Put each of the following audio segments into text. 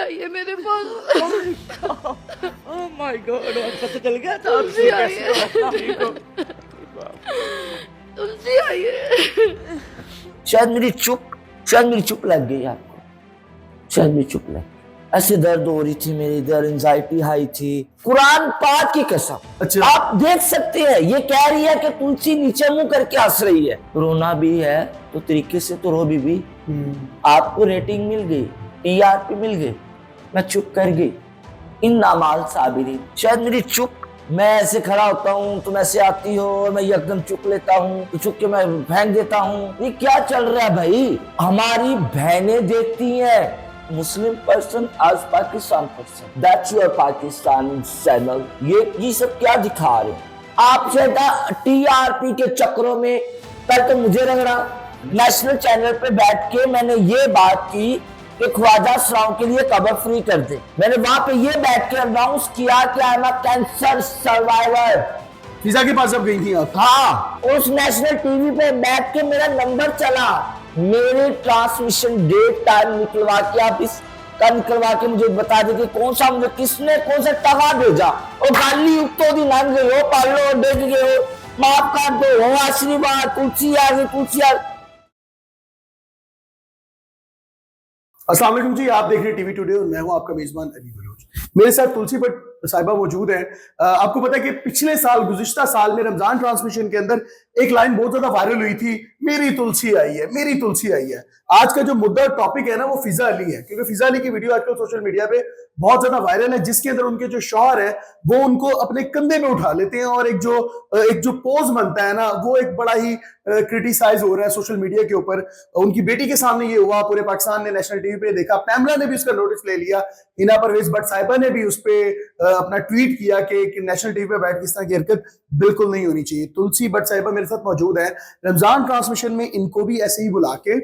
आई है मेरे पास। Oh my God, पता चल गया था तुलसी आई है, तुलसी आई है। शायद मेरी चुप लग गई आपको, शायद मेरी चुप लग गई। ऐसे दर्द हो रही थी मेरी, इधर एंजाइटी हाई थी। कुरान पाक की कसम, अच्छा। आप देख सकते हैं, ये कह रही है कि तुलसी नीचे मुंह करके हंस रही है। रोना भी है तो तरीके से तो रो बीबी। आपको रेटिंग मिल गई, टीआरपी मिल गई, मैं चुप कर गई। इन नामाल साबिरी, शायद मेरी चुप, मैं ऐसे खड़ा होता हूँ, तुम ऐसे आती हो और मैं एकदम चुप लेता हूँ, तो चुप के मैं फेंक देता हूँ। ये क्या चल रहा है भाई? हमारी बहनें देखती हैं, मुस्लिम पर्सन आज Pakistan person, that's your Pakistan channel. ये सब क्या दिखा रहे हैं आप? शायद टीआरपी के चक्रों में कल तो मुझे रगड़ा। नेशनल चैनल पे बैठ के मैंने ये बात की कि ख्वाजा सलाम के लिए कबर फ्री कर दे। मैंने वहां पे ये बैठ के अनाउंस किया कि I am a cancer survivor. Fiza के पास जब गई थी आप? हाँ, उस नेशनल टीवी पे बैठ के मेरा नंबर चला, मेरे ट्रांसमिशन डेट टाइम निकलवा के आप इसका निकलवा के मुझे बता दीजिए कौन सा, मुझे किसने कौन सा टका भेजा। और गाली उतो दी नाम गए हो, पालो देख गए हो, माफ कर दो, हो आशीर्वाद, तुलसी आ गई, तुलसी आ गई। अस्सलाम वालेकुम जी, आप देख रहे हैं टीवी टुडे और मैं हूं आपका मेजबान अली बलोच। मेरे साथ तुलसी भट्ट साहिबा मौजूद हैं। आपको पता है कि पिछले साल, गुज़िश्ता साल में रमजान ट्रांसमिशन के अंदर एक लाइन बहुत ज्यादा वायरल हुई थी, मेरी तुलसी आई है, मेरी तुलसी आई है। आज का जो मुद्दा टॉपिक है ना, वो फिजा अली है, क्योंकि फिजा अली की वीडियो आजकल सोशल मीडिया पे बहुत ज्यादा वायरल है, जिसके अंदर उनके जो शौहर है वो उनको अपने कंधे में उठा लेते हैं और एक जो पोज बनता है ना, वो एक बड़ा ही क्रिटिसाइज हो रहा है सोशल मीडिया के ऊपर। उनकी बेटी के सामने ये हुआ, पूरे पाकिस्तान ने नेशनल टीवी पे देखा, पैमला ने भी उसका नोटिस ले लिया, हिना परवेज भट्ट साहिबा ने भी उस पर अपना ट्वीट किया कि नेशनल टीवी पे बैठ के इस तरह की हरकत बिल्कुल नहीं होनी चाहिए। तुलसी भट्ट साहिबा मेरे साथ मौजूद है। रमजान ट्रांसमिशन में इनको भी ऐसे ही बुला के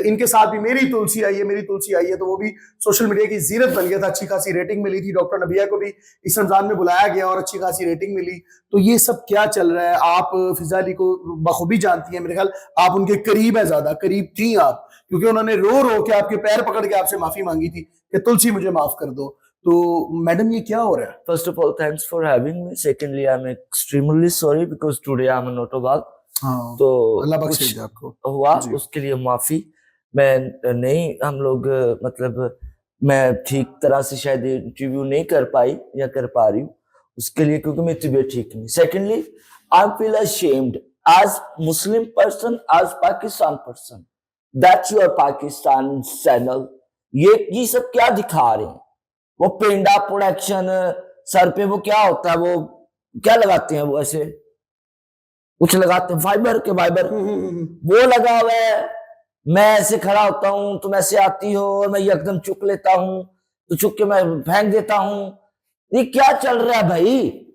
इनके साथ भी मेरी तुलसी आई है, मेरी तुलसी आई है, तो वो भी सोशल मीडिया की जीरत बन गया था। अच्छी खासी रेटिंग मिली थी, डॉक्टर नबिया को भी इस रमजान में बुलाया गया और अच्छी खासी रेटिंग मिली। तो ये सब क्या चल रहा है? आप फिजा अली को बखूबी जानती हैं, मेरे ख्याल आप उनके करीब है, ज्यादा करीब थी आप, क्योंकि उन्होंने रो रो के आपके पैर पकड़ के आपसे माफी मांगी थी कि तुलसी मुझे माफ कर दो। तो मैडम ये क्या हो रहा है? First of all thanks for having me, secondly I am extremely sorry because today I am not well. तो अल्लाह कुछ बख्श दे आपको हुआ, उसके लिए माफी। मैं नहीं, हम लोग मतलब मैं ठीक तरह से शायद इंटरव्यू नहीं कर पाई या कर पा रही हूँ, उसके लिए, क्योंकि मेरी तबीयत ठीक नहीं। Secondly I feel ashamed as Muslim person, as Pakistan person, that's your Pakistan channel। ये सब क्या दिखा रहे हैं? वो पेंडा प्रोडक्शन, सर पे वो क्या होता है, वो क्या लगाते हैं, वो ऐसे कुछ लगाते हैं, फाइबर के फाइबर, वो लगा हुआ है। मैं ऐसे खड़ा होता हूँ, तुम ऐसे आती हो और मैं एकदम चुक लेता हूँ, तो चुक के मैं फेंक देता हूँ। ये क्या चल रहा है भाई?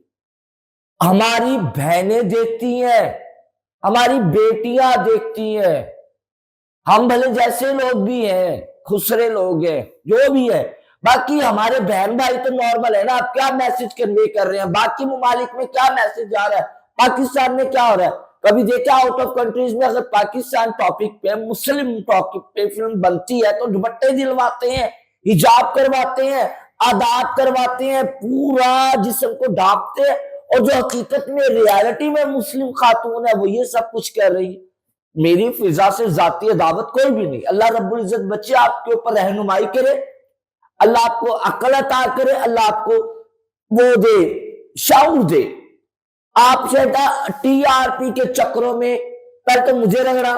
हमारी बहनें देखती हैं, हमारी बेटियां देखती हैं, हम भले जैसे लोग भी हैं, खुसरे लोग हैं, जो भी है, बाकी हमारे बहन भाई तो नॉर्मल है ना। आप क्या मैसेज कन्वे कर रहे हैं? बाकी ममालिक में क्या मैसेज जा रहा है? पाकिस्तान में क्या हो रहा है? कभी देखा आउट ऑफ कंट्रीज में अगर पाकिस्तान टॉपिक पे, मुस्लिम टॉपिक पे फिल्म बनती है तो दुपट्टे दिलवाते हैं, हिजाब करवाते हैं, आदाब करवाते हैं, पूरा जिस्म को ढांकते हैं, और जो हकीकत में रियलिटी में मुस्लिम खातून है वो ये सब कुछ कह रही है। मेरी फिजा से जाती अदावत कोई भी नहीं। अल्लाह रब्बुल इज्जत बच्चे आपके ऊपर रहनुमाई करे, अल्लाह आपको अकल अता करे, अल्लाह आपको वो दे, शाऊर दे। आप शायद टीआरपी के चक्रों में कल तो मुझे रगड़ा,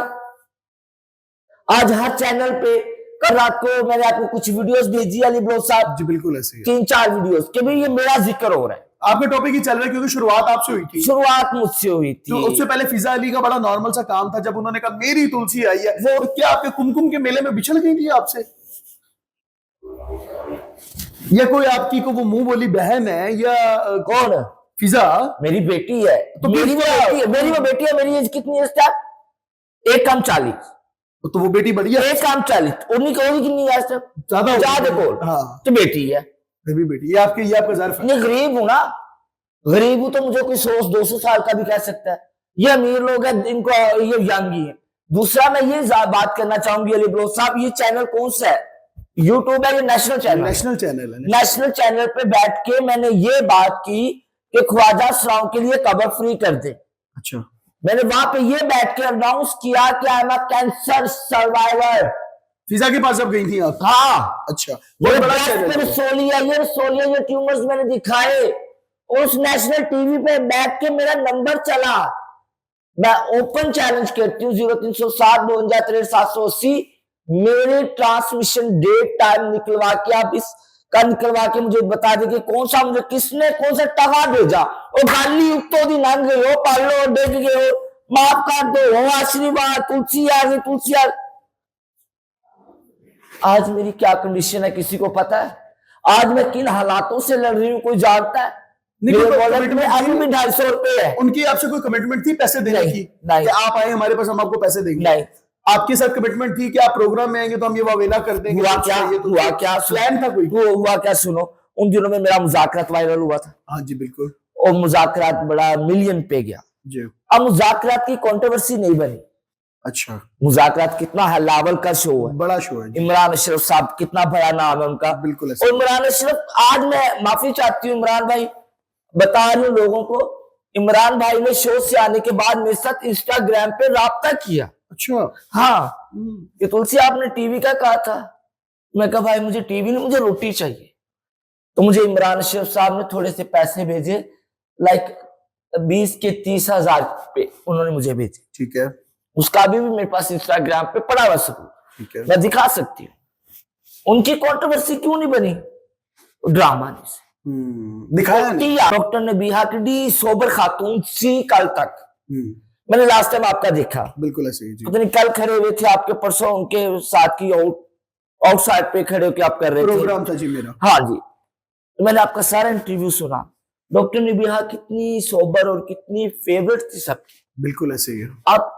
आज हर चैनल पे, कल रात को मैंने आपको कुछ वीडियोस भेजी अली बलोच साहब जी, बिल्कुल ऐसे ही 3-4 वीडियोस के भी ये मेरा जिक्र हो रहा है। आपका टॉपिक ही चल रहा है क्योंकि शुरुआत आपसे हुई थी। शुरुआत मुझसे हुई थी। तो उससे पहले फिजा अली का बड़ा नॉर्मल सा काम था, जब उन्होंने कहा मेरी तुलसी आई है, वो क्या आपके कुमकुम के मेले में बिछड़ गई थी आपसे, या कोई आपकी को वो मुंह बोली बहन है, या कौन? फिजा मेरी बेटी है। तो मेरी वो बेटी है। मेरी एज कितनी है? 1 कम 40। तो वो बेटी बढ़िया, 1 कम 40, उन्हीं को कितनी है? ज्यादा। हाँ, तो बेटी है, भी बेटी। ये आपका ज़ाहिर नहीं, गरीब हूं ना, गरीब हूं तो मुझे कोई 100-200 साल का भी कह सकता है। ये अमीर लोग हैं, इनको ये यंग ही है। दूसरा मैं ये बात करना चाहूंगी अली बलोच साहब, ये चैनल कौन सा है? यूट्यूब है, ये नेशनल चैनल, नेशनल चैनल है। नेशनल चैनल पे बैठ के मैंने ये बात की कि ख्वाजा सलाम के लिए कबर फ्री कर दे। अच्छा, मैंने वहां पे ये बैठ के अनाउंस किया कि I am a cancer survivor. Fiza के पास अब गई थी आप? हाँ, अच्छा, ये बहुत बड़ा ब्रेस्ट चैनल पे है। रसोलिया ये ट्यूमर्स मैंने दिखाए, और उस नेशनल टीवी पे बैठ के मेरा नंबर चला। मैं ओपन चैलेंज करती हूँ 0307 52 780 मेरे ट्रांसमिशन डेट टाइम निकलवा के आप इसका निकलवा के मुझे बता दे कि कौन सा मुझे किसने कौन सा टका भेजा। और गाली उतो दी नाम गए हो, पालो डेग गए हो, माफ कर दो, हो आशीर्वाद, तुलसी आ गई, तुलसी आ। आज मेरी क्या कंडीशन है किसी को पता है? आज मैं किन हालातों से लड़ रही हूँ कोई जानता है? नहीं, मेरे कोई वॉलेट में commitment अभी थी? भी 250 रुपए है। उनकी आपसे कोई कमिटमेंट थी पैसे देने नहीं, की? नहीं। कि आप आए हमारे पास, हम आपको पैसे देंगे? नहीं। आपके साथ कमिटमेंट थी कि आप प्रोग्राम में आएंगे तो हम ये वावेला कर देंगे? हुआ क्या, ये तो हुआ क्या, प्लान था कोई? वो हुआ क्या सुनो, उन दिनों में मेरा मुज़ाकरात वायरल हुआ था, हाँ जी, बिल्कुल और मुज़ाकरात बड़ा मिलियन पे गया। जी। अब मुज़ाकरात की कंट्रोवर्सी नहीं बनी। अच्छा, मुज़ाकरात कितना हाई लेवल का शो है, बड़ा शो है जी। इमरान अशरफ साहब कितना बड़ा नाम है उनका। बिल्कुल ऐसा। और इमरान अशरफ, आज मैं माफी चाहती हूँ इमरान भाई, बता रही हूँ लोगों को, इमरान भाई ने शो से आने के बाद मेरे साथ इंस्टाग्राम पे राब्ता किया। अच्छा, हाँ, कि तुलसी आपने टीवी का कहा था। मैं कहा भाई मुझे टीवी नहीं, मुझे रोटी चाहिए। तो मुझे इमरान अशरफ साहब ने थोड़े से पैसे भेजे, लाइक 20 के 30,000 पे उन्होंने मुझे भेजे। ठीक है, उसका अभी भी मेरे पास इंस्टाग्राम पे पड़ा हुआ सबूत, ठीक है। मैं दिखा सकती हूँ। उनकी कंट्रोवर्सी क्यों नहीं बनी? ड्रामा नहीं से दिखाया नहीं। डॉक्टर ने बिहा की डी सोबर खातून सी कल तक मैंने लास्ट टाइम आपका देखा, बिल्कुल ऐसे ही जी। पता नहीं कल खड़े हुए थे आपके, परसों उनके साथ की आउटसाइड पे खड़े होकर आप कर रहे थे प्रोग्राम था जी मेरा। हाँ जी, तो मैंने आपका सारा इंटरव्यू सुना। डॉक्टर ने बिहा कितनी सोबर और कितनी फेवरेट थी सबकी। बिल्कुल ऐसे ही है। आप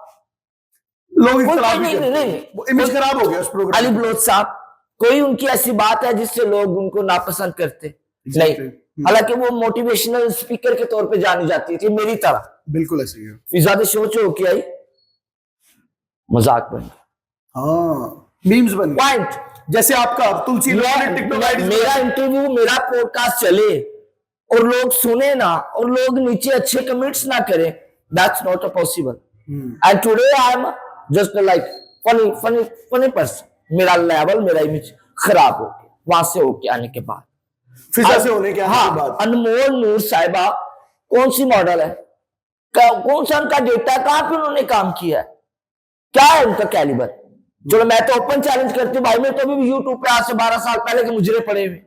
लोग कोई खराब नहीं, नहीं, नहीं। वो इमेज खराब हो गया उस प्रोग्राम अली बलोच साहब, कोई उनकी ऐसी बात है जिससे लोग उनको नापसंद करते? नहीं। हालांकि वो मोटिवेशनल स्पीकर के तौर पे जानी जाती थी मेरी तरह। बिल्कुल ऐसे ही है। फिजा दे शो चो होके आई, मजाक बन गया, हाँ, मीम्स बन गए। पॉइंट। जैसे आपका तुलसी टिकटॉक आईडी मेरा इंटरव्यू, मेरा पॉडकास्ट चले और लोग सुने ना, और लोग नीचे अच्छे कमेंट्स ना करें, that's not a possible. And today I am just like funny person. मेरा लेवल, मेरा इमेज खराब हो गया वहां से होके आने के बाद, फिजा से होने के आने हाँ, के बाद। अनमोल नूर साहिबा कौन सी मॉडल है, कौन सा उनका डेटा, कहां पे उन्होंने काम किया है, क्या है उनका कैलिबर? चलो मैं तो ओपन चैलेंज करती हूँ भाई, मैं तो अभी भी यूट्यूब पे आज से 12 साल पहले के मुजरे पड़े हुए,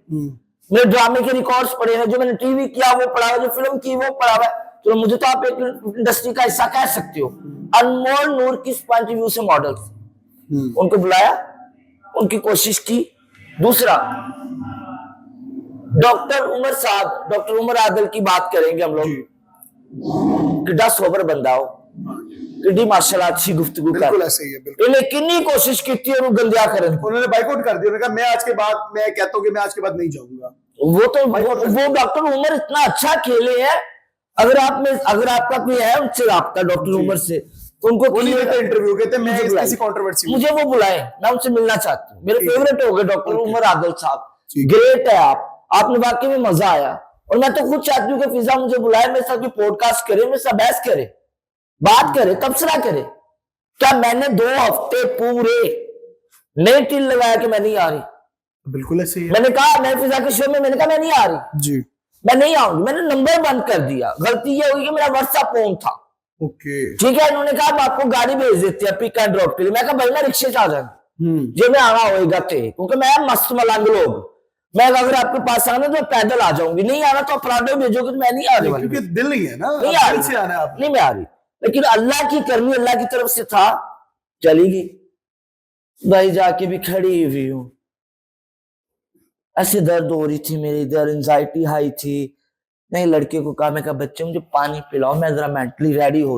मेरे ड्रामे के रिकॉर्ड्स पड़े हैं, जो मैंने टीवी किया वो पड़ा हुआ, जो फिल्म की वो पड़ा हुआ है। तो मुझे तो आप एक इंडस्ट्री का हिस्सा कह सकते हो। अनमोल नूर किस पॉइंट ऑफ व्यू से मॉडल थे, उनको बुलाया, उनकी कोशिश की। दूसरा, डॉक्टर उमर साहब, डॉक्टर उमर आदिल की बात करेंगे हम लोग, किड्डा सोबर बंदा हो, किड्डी माशाल्लाह अच्छी गुफ्तगू कर, बिल्कुल ऐसे ही है। बिल्कुल इन्हें कितनी कोशिश की थी और वो गंदिया करें। उन्होंने बाइकआउट कर दिया, उन्होंने कहा मैं आज के बाद, मैं कहता हूँ कि मैं आज के बाद नहीं जाऊंगा। वो डॉक्टर उमर इतना अच्छा खेले हैं। अगर आपका कोई है उनसे राब्ता डॉक्टर उमर से, तो उनको इंटरव्यू कहते हैं मैं किसी कंट्रोवर्सी मुझे वो बुलाए, मैं उनसे मिलना चाहती हूँ। मेरे फेवरेट हो गए डॉक्टर उमर आदिल साहब, ठीक ग्रेट है आपने वाकई में मजा आया। और मैं तो खुद चाहती हूँ कि फिजा मुझे बुलाए, मेरे साथ पॉडकास्ट करे, मेरे साथ बहस करे, बात करे, तबसरा करे। क्या मैंने 2 हफ्ते पूरे नहीं टिल लगाया कि मैं नहीं आ रही? बिल्कुल ऐसे ही है। मैंने कहा, मैं फिजा के शो में मैंने कहा मैं नहीं आ रही जी, मैं नहीं आऊंगी, मैंने नंबर बंद कर दिया। गलती ये होगी कि मेरा व्हाट्सएप फोन था, ओके, ठीक है। इन्होंने कहा हम आपको गाड़ी भेज देते हैं पिक एंड ड्रॉप के लिए। मैं कहा भाई मैं रिक्शे से आ जाऊंगा, जे में आना होएगा थे, क्योंकि मैं मस्त मलंग लोग, मैं अगर आपके पास आना तो पैदल आ जाऊंगी, नहीं आना तो अपराधो भेजोगे, तो मैं नहीं आ रही, क्योंकि दिल नहीं है ना, नहीं आ दिल से रही, आना है आप। नहीं मैं आ रही। लेकिन अल्लाह की करनी अल्लाह की तरफ से था, चली गई भाई, जाके भी खड़ी हुई हूं। ऐसे दर्द हो रही थी मेरी, इधर एंजाइटी हाई थी। नहीं, लड़के को कहा, मैं कहा बच्चे मुझे पानी पिलाओ, मैं जरा मेंटली रेडी हो।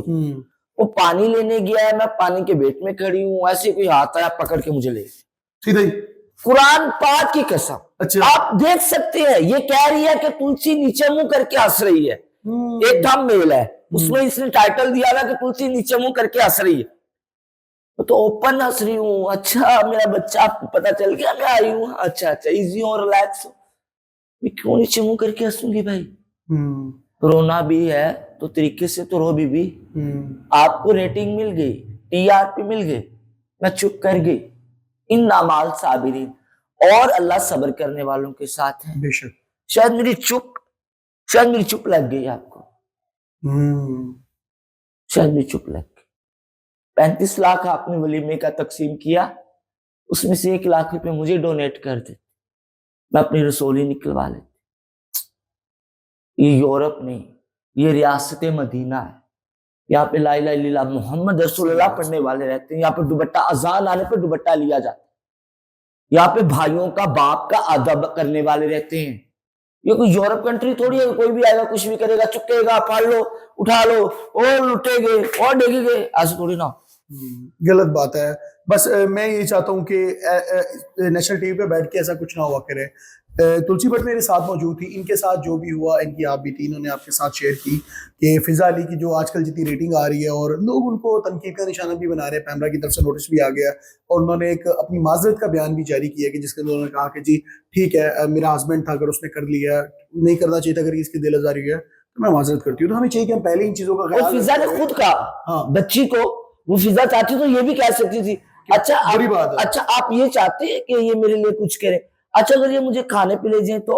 वो पानी लेने गया है, मैं पानी के वेट में खड़ी हूँ, ऐसे कोई हाथ आया पकड़ के मुझे ले, सीधे कुरान पाक की कसम। अच्छा, आप देख सकते हैं, ये कह रही है कि तुलसी नीचे मुंह करके हंस रही है। एक थंबनेल है, उसमें इसने टाइटल दिया था कि तुलसी नीचे मुंह करके हंस रही है। मैं तो ओपन हंस रही हूँ। अच्छा मेरा बच्चा, आपको पता चल गया मैं आई हूँ? अच्छा अच्छा, इजी हो, रिलैक्स हो। मैं क्यों नीचे मुंह करके हंसूंगी भाई? रोना भी है तो तरीके से तो रो बीबी। आपको रेटिंग मिल गई, टीआरपी मिल गई, मैं चुप कर गई। इन नामाल साबिरीन, और अल्लाह सब्र करने वालों के साथ है। बेशक। शायद मेरी चुप लग गई आपको। शायद मेरी चुप लग गई। 35 लाख आपने वलीमे का तकसीम किया, उसमें से 1 लाख रुपए मुझे डोनेट कर दे, मैं अपनी रसोली निकलवा लेती। ये यूरोप नहीं, ये रियासत मदीना है। यहाँ पे ला इलाहा इल्लल्लाह मोहम्मद रसूलुल्लाह पढ़ने वाले रहते हैं। यहाँ पे दुपट्टा, अजान आने पे दुपट्टा लिया जाता है। यहाँ पे भाइयों का, बाप का अदब करने वाले रहते हैं। ये कोई यूरोप कंट्री थोड़ी है, कोई भी आएगा कुछ भी करेगा, चुकेगा, फाड़ लो, उठा लो, और लुटेगे और डेगेगे, ऐसे थोड़ी ना। गलत बात है। बस मैं ये चाहता हूँ कि नेशनल टीवी पे बैठ के ऐसा कुछ ना हुआ करे। तुलसी भट्ट मेरे साथ मौजूद थी, इनके साथ जो भी हुआ इनकी आप भी थी, इन्होंने आपके साथ शेयर की कि फिजा अली की जो आजकल जितनी रेटिंग आ रही है और लोग उनको तनकीद का निशाना भी बना रहे हैं, पैमरा की तरफ से नोटिस भी आ गया और उन्होंने एक अपनी माजरत का बयान भी जारी किया कि जिसके अंदर उन्होंने कहा कि जी ठीक है, मेरा हस्बैंड था, अगर उसने कर लिया, नहीं करना चाहिए था, अगर इसकी दिल आजारी है तो मैं माजरत करती हूँ। तो हमें चाहिए कि हम पहले इन चीजों का ख्याल फिजा ने रखें। खुद कहा, हाँ। बच्ची को, वो फिजा चाहती तो ये भी कह सकती थी, अच्छा बुरी बात है। अच्छा आप ये चाहते हैं कि ये मेरे लिए कुछ करे, अच्छा अगर ये मुझे खाने पे ले जाए तो,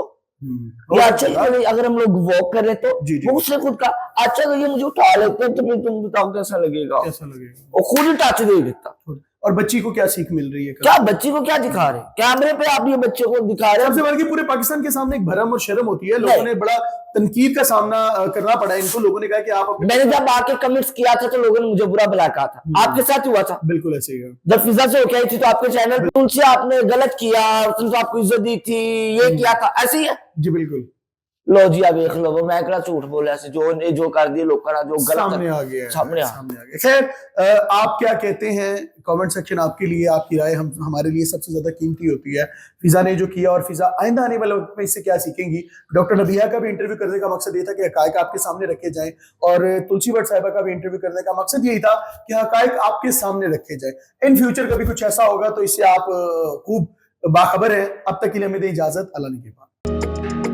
या अच्छा अगर हम लोग वॉक कर रहे तो, वो उसने खुद कहा, अच्छा अगर ये मुझे उठा लेते हैं तो फिर तुम बताओ कैसा लगेगा? वो खुद ही टच दे देता। और बच्ची को क्या सीख मिल रही है? क्या बच्ची को क्या दिखा रहे हैं कैमरे पे? आप ये बच्चे को दिखा रहे हैं। सबसे बड़ी पूरे पाकिस्तान के सामने एक भरम और शर्म होती है। लोगों ने बड़ा तनकीद का सामना करना पड़ा इनको। लोगों ने कहा कि आप मैंने जब आके कमेंट्स किया था तो लोगों ने मुझे बुरा भला कहा था। आपके साथ हुआ था? बिल्कुल ऐसे ही है। जब फिजा से होके आई थी तो आपके चैनल पे उनसे आपने गलत किया, तुमसे आपको इज्जत दी थी, ये किया था, ऐसे ही है जी बिल्कुल। लो जी आप देख लो, वो मैं कड़ा झूठ बोला ऐसे, जो कर दिए लोग करा, जो गलत सामने आ गया, सामने आ गया। खैर आप क्या कहते हैं? कमेंट सेक्शन आपके लिए, आपकी राय हमारे लिए सबसे ज्यादा कीमती होती है। फिजा ने जो किया और फिजा आइंदा आने वाले वक्त में इससे क्या सीखेंगी? डॉक्टर नबिया का भी इंटरव्यू करने का मकसद ये था कि हकायक आपके सामने रखे जाएं, और तुलसी भट्ट साहिबा का भी इंटरव्यू करने का मकसद यही था कि हकायक आपके सामने रखे जाए। इन फ्यूचर कभी कुछ ऐसा होगा तो इससे आप खूब बाखबर है। अब तक के लिए हमें दें इजाजत। अल्लाह ने के बाद।